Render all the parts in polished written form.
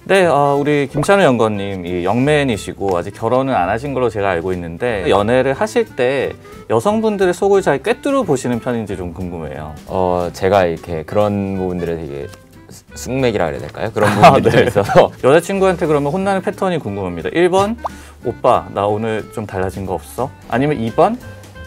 네, 우리 김찬우 연구원님 영맨이시고 아직 결혼은 안 하신 걸로 제가 알고 있는데 연애를 하실 때 여성분들의 속을 잘 꿰뚫어 보시는 편인지 좀 궁금해요. 제가 이렇게 그런 부분들에 되게 숙맥이라 그래야 될까요? 그런 부분들이 좀 있어서 여자친구한테 그러면 혼나는 패턴이 궁금합니다. 1번, 오빠 나 오늘 좀 달라진 거 없어? 아니면 2번,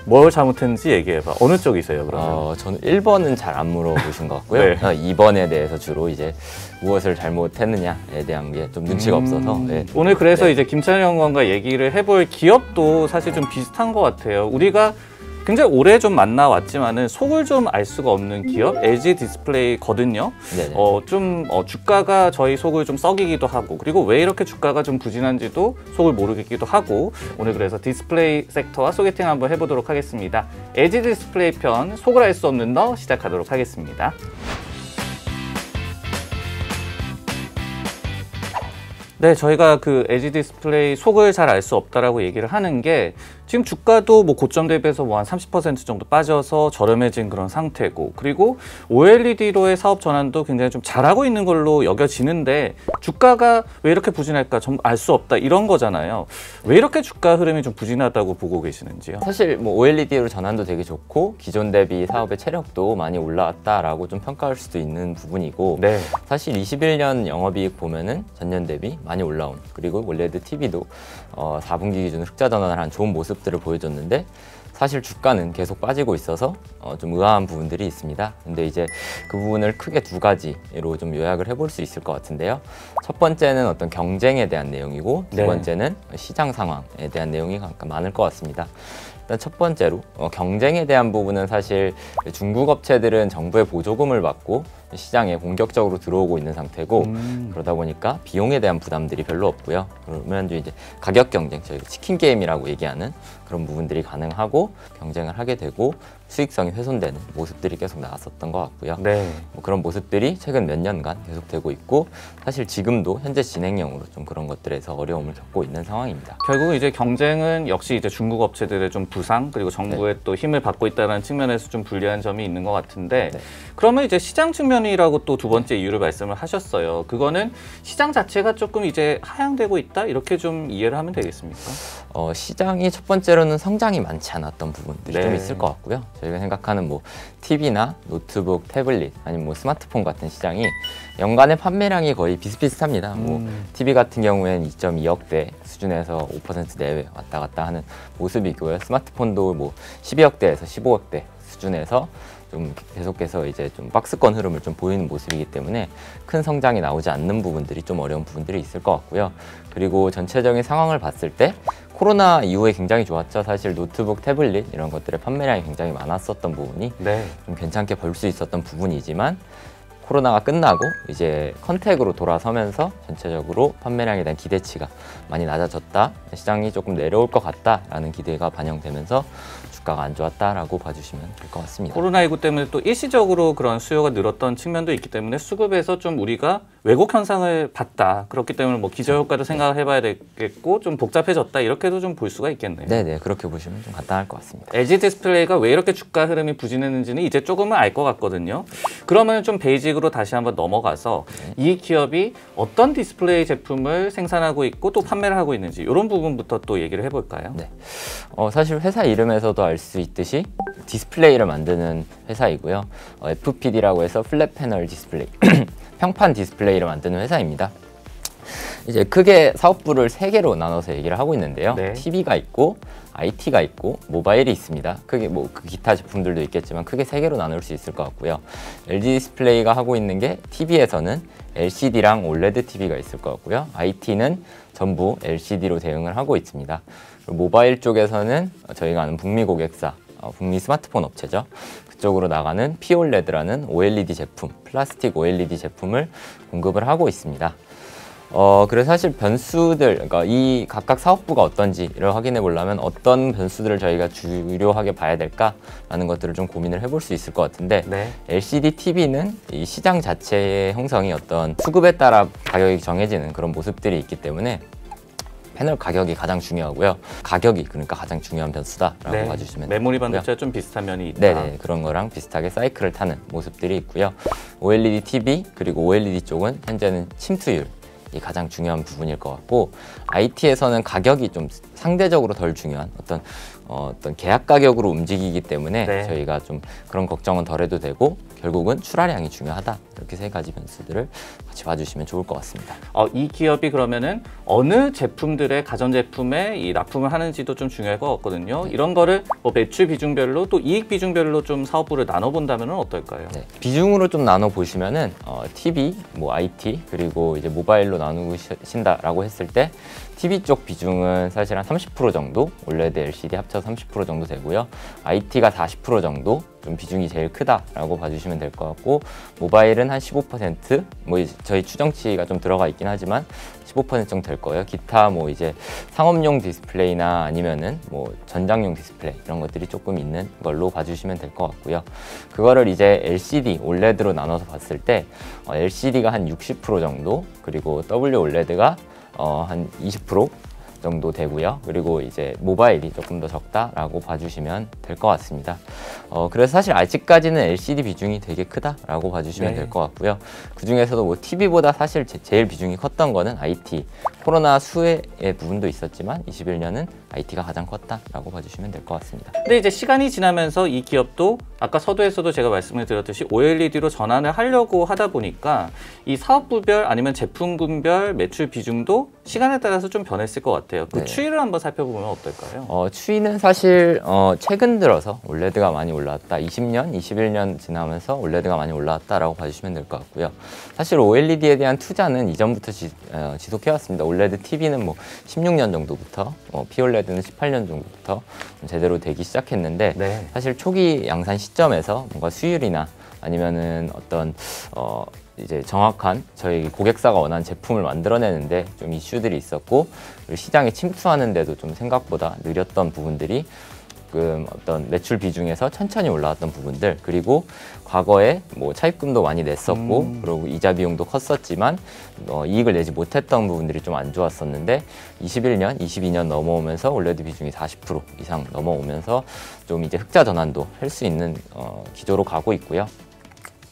뭘 잘못했는지 얘기해봐. 어느 쪽이세요, 그러면? 저는 1번은 잘 안 물어보신 것 같고요. 네. 2번에 대해서 주로 이제 무엇을 잘못했느냐에 대한 게 좀 눈치가 없어서. 네. 오늘 그래서 네. 이제 김찬우 연구원과 얘기를 해볼 기업도 사실 좀 비슷한 것 같아요. 우리가 굉장히 오래 좀 만나왔지만은 속을 좀 알 수가 없는 기업 LG 디스플레이거든요. 주가가 저희 속을 좀 썩이기도 하고, 그리고 왜 이렇게 주가가 좀 부진한지도 속을 모르겠기도 하고, 오늘 그래서 디스플레이 섹터와 소개팅 한번 해보도록 하겠습니다. LG 디스플레이 편 속을 알 수 없는 너 시작하도록 하겠습니다. 네, 저희가 그 LG 디스플레이 속을 잘 알 수 없다라고 얘기를 하는 게 지금 주가도 뭐 고점 대비해서 뭐 한 30% 정도 빠져서 저렴해진 그런 상태고, 그리고 OLED로의 사업 전환도 굉장히 좀 잘하고 있는 걸로 여겨지는데 주가가 왜 이렇게 부진할까 좀 알 수 없다 이런 거잖아요. 왜 이렇게 주가 흐름이 좀 부진하다고 보고 계시는지요? 사실 뭐 OLED로 전환도 되게 좋고 기존 대비 사업의 체력도 많이 올라왔다라고 좀 평가할 수도 있는 부분이고, 네. 사실 21년 영업이익 보면은 전년 대비 많이 올라온, 그리고 OLED TV도 4분기 기준 흑자 전환을 한 좋은 모습들을 보여줬는데, 사실 주가는 계속 빠지고 있어서 좀 의아한 부분들이 있습니다. 근데 이제 그 부분을 크게 두 가지로 좀 요약을 해볼 수 있을 것 같은데요. 첫 번째는 어떤 경쟁에 대한 내용이고, 두 번째는 시장 상황에 대한 내용이 약간 많을 것 같습니다. 일단 첫 번째로 경쟁에 대한 부분은 사실 중국 업체들은 정부의 보조금을 받고 시장에 본격적으로 들어오고 있는 상태고, 그러다 보니까 비용에 대한 부담들이 별로 없고요. 그러면 이제 가격 경쟁, 저희가 치킨 게임이라고 얘기하는 그런 부분들이 가능하고 경쟁을 하게 되고 수익성이 훼손되는 모습들이 계속 나왔었던 것 같고요. 네. 뭐 그런 모습들이 최근 몇 년간 계속되고 있고, 사실 지금도 현재 진행형으로 좀 그런 것들에서 어려움을 겪고 있는 상황입니다. 결국 이제 경쟁은 역시 이제 중국 업체들의 좀 부상, 그리고 정부의 또 힘을 받고 있다는 측면에서 좀 불리한 점이 있는 것 같은데, 그러면 이제 시장 측면이라고 또 두 번째 이유를 말씀을 하셨어요. 그거는 시장 자체가 조금 이제 하향되고 있다 이렇게 좀 이해를 하면 되겠습니까? 시장이 첫 번째로는 성장이 많지 않았던 부분들이 좀 있을 것 같고요. 저희가 생각하는 뭐 TV나 노트북, 태블릿 아니면 뭐 스마트폰 같은 시장이 연간의 판매량이 거의 비슷비슷합니다. 뭐 TV 같은 경우에는 2.2억대 수준에서 5% 내외 왔다 갔다 하는 모습이고요. 스마트폰도 뭐 12억대에서 15억대 수준에서 좀 계속해서 이제 좀 박스권 흐름을 좀 보이는 모습이기 때문에 큰 성장이 나오지 않는 부분들이 좀 어려운 부분들이 있을 것 같고요. 그리고 전체적인 상황을 봤을 때 코로나 이후에 굉장히 좋았죠. 사실 노트북, 태블릿 이런 것들의 판매량이 굉장히 많았었던 부분이 좀 괜찮게 벌 수 있었던 부분이지만, 코로나가 끝나고 이제 컨택으로 돌아서면서 전체적으로 판매량에 대한 기대치가 많이 낮아졌다, 시장이 조금 내려올 것 같다라는 기대가 반영되면서 주가가 안 좋았다라고 봐주시면 될 것 같습니다. 코로나19 때문에 또 일시적으로 그런 수요가 늘었던 측면도 있기 때문에 수급에서 좀 우리가 왜곡 현상을 봤다. 그렇기 때문에 뭐 기저효과도 생각을 해봐야 되겠고 좀 복잡해졌다 이렇게도 좀 볼 수가 있겠네요. 네네, 그렇게 보시면 좀 간단할 것 같습니다. LG 디스플레이가 왜 이렇게 주가 흐름이 부진했는지는 이제 조금은 알 것 같거든요. 그러면 좀 베이직으로 다시 한번 넘어가서 이 기업이 어떤 디스플레이 제품을 생산하고 있고 또 판매를 하고 있는지 이런 부분부터 또 얘기를 해볼까요? 네. 사실 회사 이름에서도 알 수 있듯이 디스플레이를 만드는 회사이고요. FPD라고 해서 플랫 패널 디스플레이, 평판 디스플레이를 만드는 회사입니다. 이제 크게 사업부를 3개로 나눠서 얘기를 하고 있는데요. TV가 있고 IT가 있고 모바일이 있습니다. 크게 뭐 그 기타 제품들도 있겠지만 크게 3개로 나눌 수 있을 것 같고요. LG 디스플레이가 하고 있는 게 TV에서는 LCD랑 OLED TV가 있을 것 같고요. IT는 전부 LCD로 대응을 하고 있습니다. 그리고 모바일 쪽에서는 저희가 아는 북미 고객사, 북미 스마트폰 업체죠. 그쪽으로 나가는 POLED라는 OLED 제품, 플라스틱 OLED 제품을 공급을 하고 있습니다. 그래서 사실 변수들, 그러니까 이 각각 사업부가 어떤지를 확인해 보려면 어떤 변수들을 저희가 주요하게 봐야 될까라는 것들을 좀 고민을 해볼 수 있을 것 같은데, LCD TV는 이 시장 자체의 형성이 어떤 수급에 따라 가격이 정해지는 그런 모습들이 있기 때문에 패널 가격이 가장 중요하고요. 가격이 그러니까 가장 중요한 변수다라고 봐주시면 됩니다. 메모리 반도체와 좀 비슷한 면이 있다. 네네, 그런 거랑 비슷하게 사이클을 타는 모습들이 있고요. OLED TV 그리고 OLED 쪽은 현재는 침투율 가장 중요한 부분일 것 같고, IT에서는 가격이 좀 상대적으로 덜 중요한 어떤 계약 가격으로 움직이기 때문에 네. 저희가 좀 그런 걱정은 덜 해도 되고, 결국은 출하량이 중요하다. 이렇게 세 가지 변수들을 같이 봐주시면 좋을 것 같습니다. 이 기업이 그러면은 어느 제품들의 가전제품에 이 납품을 하는지도 좀 중요할 것 같거든요. 이런 거를 뭐 매출 비중별로 또 이익 비중별로 좀 사업부를 나눠본다면 어떨까요? 네, 비중으로 좀 나눠 보시면은 TV, 뭐 IT 그리고 이제 모바일로 나누신다라고 했을 때 TV 쪽 비중은 사실 한 30% 정도, OLED, LCD 합쳐서 30% 정도 되고요. IT가 40% 정도 좀 비중이 제일 크다라고 봐주시면 될 것 같고, 모바일은 한 15%, 뭐 저희 추정치가 좀 들어가 있긴 하지만 15% 정도 될 거예요. 기타 뭐 이제 상업용 디스플레이나 아니면은 뭐 전장용 디스플레이 이런 것들이 조금 있는 걸로 봐주시면 될 것 같고요. 그거를 이제 LCD, OLED로 나눠서 봤을 때 LCD가 한 60% 정도, 그리고 WOLED가 한 20% 정도 되고요. 그리고 이제 모바일이 조금 더 적다라고 봐주시면 될 것 같습니다. 그래서 사실 아직까지는 LCD 비중이 되게 크다라고 봐주시면 될 것 같고요. 그 중에서도 뭐 TV보다 사실 제일 비중이 컸던 거는 IT. 코로나 수혜의 부분도 있었지만 21년은 IT가 가장 컸다라고 봐주시면 될 것 같습니다. 근데 이제 시간이 지나면서 이 기업도 아까 서두에서도 제가 말씀을 드렸듯이 OLED로 전환을 하려고 하다 보니까 이 사업부별 아니면 제품군별 매출 비중도 시간에 따라서 좀 변했을 것 같아요. 그 네. 추이를 한번 살펴보면 어떨까요? 추이는 사실 최근 들어서 OLED가 많이 올라왔다. 20년, 21년 지나면서 OLED가 많이 올라왔다라고 봐주시면 될 것 같고요. 사실 OLED에 대한 투자는 이전부터 지속해왔습니다. OLED TV는 뭐 16년 정도부터, POLED는 18년 정도부터 제대로 되기 시작했는데, 네. 사실 초기 양산 시점에서 뭔가 수율이나 아니면은 어떤 이제 정확한 저희 고객사가 원하는 제품을 만들어내는데 좀 이슈들이 있었고, 그리고 시장에 침투하는데도 좀 생각보다 느렸던 부분들이 어떤 매출 비중에서 천천히 올라왔던 부분들, 그리고 과거에 뭐 차입금도 많이 냈었고 그리고 이자 비용도 컸었지만 이익을 내지 못했던 부분들이 좀 안 좋았었는데, 21년, 22년 넘어오면서 OLED 비중이 40% 이상 넘어오면서 좀 이제 흑자 전환도 할 수 있는 기조로 가고 있고요.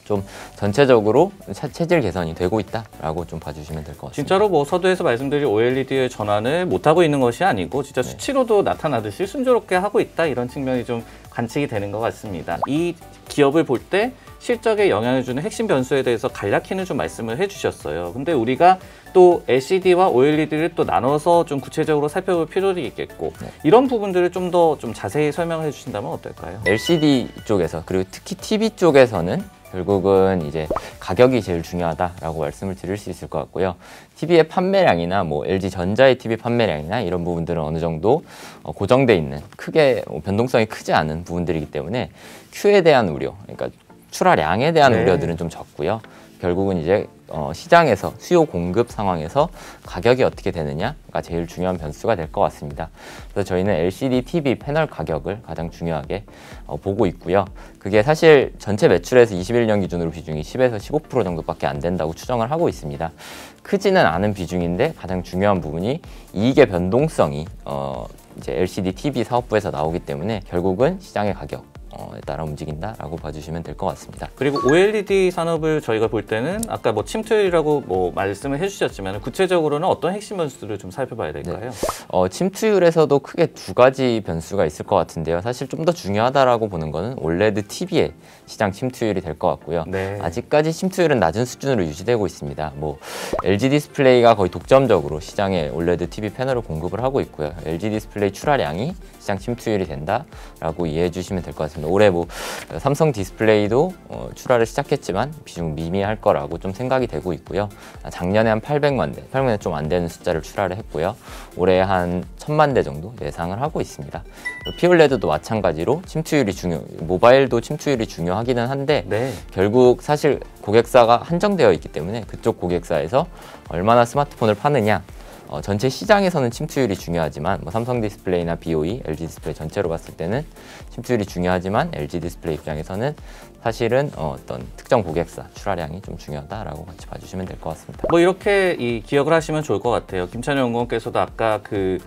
좀 전체적으로 체질 개선이 되고 있다라고 좀 봐주시면 될 것 같습니다. 진짜로 뭐 서두에서 말씀드린 OLED의 전환을 못하고 있는 것이 아니고 진짜 수치로도 나타나듯이 순조롭게 하고 있다, 이런 측면이 좀 관측이 되는 것 같습니다. 이 기업을 볼 때 실적에 영향을 주는 핵심 변수에 대해서 간략히는 좀 말씀을 해주셨어요. 근데 우리가 또 LCD와 OLED를 또 나눠서 좀 구체적으로 살펴볼 필요도 있겠고, 이런 부분들을 좀 더 좀 자세히 설명해 주신다면 어떨까요? LCD 쪽에서, 그리고 특히 TV 쪽에서는 결국은 이제 가격이 제일 중요하다라고 말씀을 드릴 수 있을 것 같고요. TV의 판매량이나 뭐 LG전자의 TV 판매량이나 이런 부분들은 어느 정도 고정돼 있는, 크게 변동성이 크지 않은 부분들이기 때문에 Q에 대한 우려, 그러니까 출하량에 대한 우려들은 좀 적고요. 결국은 이제 시장에서 수요 공급 상황에서 가격이 어떻게 되느냐가 제일 중요한 변수가 될 것 같습니다. 그래서 저희는 LCD TV 패널 가격을 가장 중요하게 보고 있고요. 그게 사실 전체 매출에서 21년 기준으로 비중이 10에서 15% 정도밖에 안 된다고 추정을 하고 있습니다. 크지는 않은 비중인데 가장 중요한 부분이 이익의 변동성이 이제 LCD TV 사업부에서 나오기 때문에 결국은 시장의 가격 에 따라 움직인다라고 봐주시면 될 것 같습니다. 그리고 OLED 산업을 저희가 볼 때는 아까 뭐 침투율이라고 뭐 말씀을 해주셨지만 구체적으로는 어떤 핵심 변수들을 좀 살펴봐야 될까요? 침투율에서도 크게 두 가지 변수가 있을 것 같은데요. 사실 좀 더 중요하다라고 보는 거는 OLED TV의 시장 침투율이 될 것 같고요. 네. 아직까지 침투율은 낮은 수준으로 유지되고 있습니다. 뭐 LG 디스플레이가 거의 독점적으로 시장에 OLED TV 패널을 공급을 하고 있고요. LG 디스플레이 출하량이 시장 침투율이 된다라고 이해해 주시면 될 것 같습니다. 올해 뭐 삼성 디스플레이도 출하를 시작했지만 비중 미미할 거라고 좀 생각이 되고 있고요. 작년에 한 800만 대, 800만 대 좀 안 되는 숫자를 출하를 했고요. 올해 한 1000만 대 정도 예상을 하고 있습니다. POLED도 마찬가지로 침투율이 모바일도 침투율이 중요하기는 한데 결국 사실 고객사가 한정되어 있기 때문에 그쪽 고객사에서 얼마나 스마트폰을 파느냐, 전체 시장에서는 침투율이 중요하지만 뭐 삼성 디스플레이나 BOE, LG 디스플레이 전체로 봤을 때는 침투율이 중요하지만 LG 디스플레이 입장에서는 사실은 어떤 특정 고객사 출하량이 좀 중요하다라고 같이 봐주시면 될 것 같습니다. 뭐 이렇게 기억을 하시면 좋을 것 같아요. 김찬호 연구원께서도 아까 그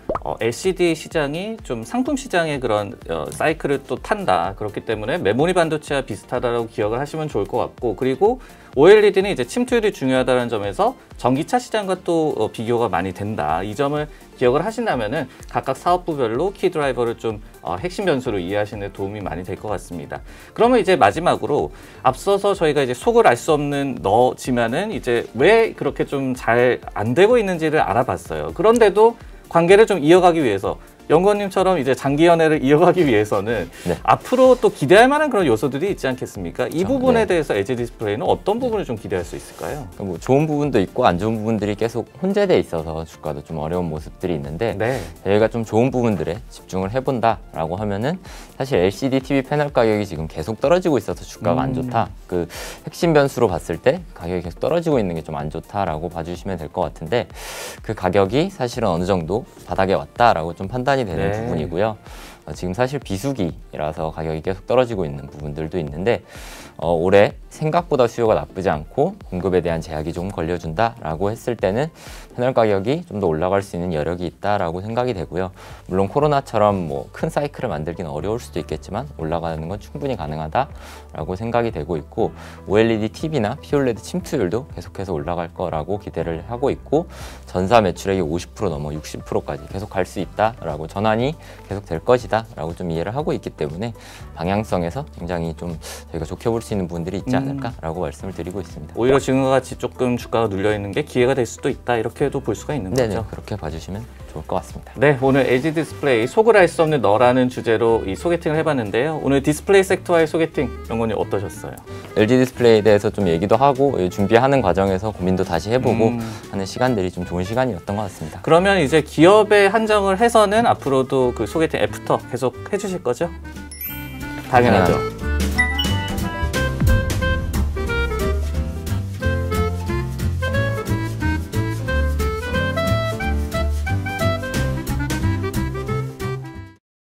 LCD 시장이 좀 상품 시장의 그런 사이클을 또 탄다. 그렇기 때문에 메모리 반도체와 비슷하다라고 기억을 하시면 좋을 것 같고, 그리고 OLED는 이제 침투율이 중요하다는 점에서 전기차 시장과 또 비교가 많이 된다. 이 점을 기억을 하신다면은 각각 사업부별로 키 드라이버를 좀 핵심 변수로 이해하시는 데 도움이 많이 될 것 같습니다. 그러면 이제 마지막으로 앞서서 저희가 이제 속을 알 수 없는 너지만은 이제 왜 그렇게 좀 잘 안 되고 있는지를 알아봤어요. 그런데도 관계를 좀 이어가기 위해서 연구원님처럼 이제 장기 연애를 이어가기 위해서는 네. 앞으로 또 기대할 만한 그런 요소들이 있지 않겠습니까? 이 부분에 네. 대해서 LG 디스플레이는 어떤 부분을 좀 기대할 수 있을까요? 뭐 좋은 부분도 있고 안 좋은 부분들이 계속 혼재돼 있어서 주가도 좀 어려운 모습들이 있는데 네. 저희가 좀 좋은 부분들에 집중을 해본다라고 하면은 사실 LCD TV 패널 가격이 지금 계속 떨어지고 있어서 주가가 안 좋다. 그 핵심 변수로 봤을 때 가격이 계속 떨어지고 있는 게 좀 안 좋다라고 봐주시면 될 것 같은데 그 가격이 사실은 어느 정도 바닥에 왔다라고 좀 판단이 되는 네. 부분이고요. 지금 사실 비수기라서 가격이 계속 떨어지고 있는 부분들도 있는데 올해 생각보다 수요가 나쁘지 않고 공급에 대한 제약이 좀 걸려준다라고 했을 때는 패널 가격이 좀 더 올라갈 수 있는 여력이 있다라고 생각이 되고요. 물론 코로나처럼 뭐 큰 사이클을 만들기는 어려울 수도 있겠지만 올라가는 건 충분히 가능하다라고 생각이 되고 있고 OLED TV나 POLED 침투율도 계속해서 올라갈 거라고 기대를 하고 있고 전사 매출액이 50% 넘어 60%까지 계속 갈 수 있다라고 전환이 계속 될 것이다라고 좀 이해를 하고 있기 때문에 방향성에서 굉장히 좀 저희가 좋게 볼 수 있는 부분들이 있지 않을까라고 말씀을 드리고 있습니다. 오히려 지금과 같이 조금 주가가 눌려 있는 게 기회가 될 수도 있다. 이렇게도 볼 수가 있는 네네, 거죠. 그렇게 봐주시면 좋을 것 같습니다. 네, 오늘 LG 디스플레이 속을 알 수 없는 너라는 주제로 이 소개팅을 해봤는데요. 오늘 디스플레이 섹터와의 소개팅, 연구원님 어떠셨어요? LG 디스플레이에 대해서 좀 얘기도 하고 준비하는 과정에서 고민도 다시 해보고 하는 시간들이 좀 좋은 시간이었던 것 같습니다. 그러면 이제 기업에 한정을 해서는 앞으로도 그 소개팅 애프터 계속 해주실 거죠? 당연하죠.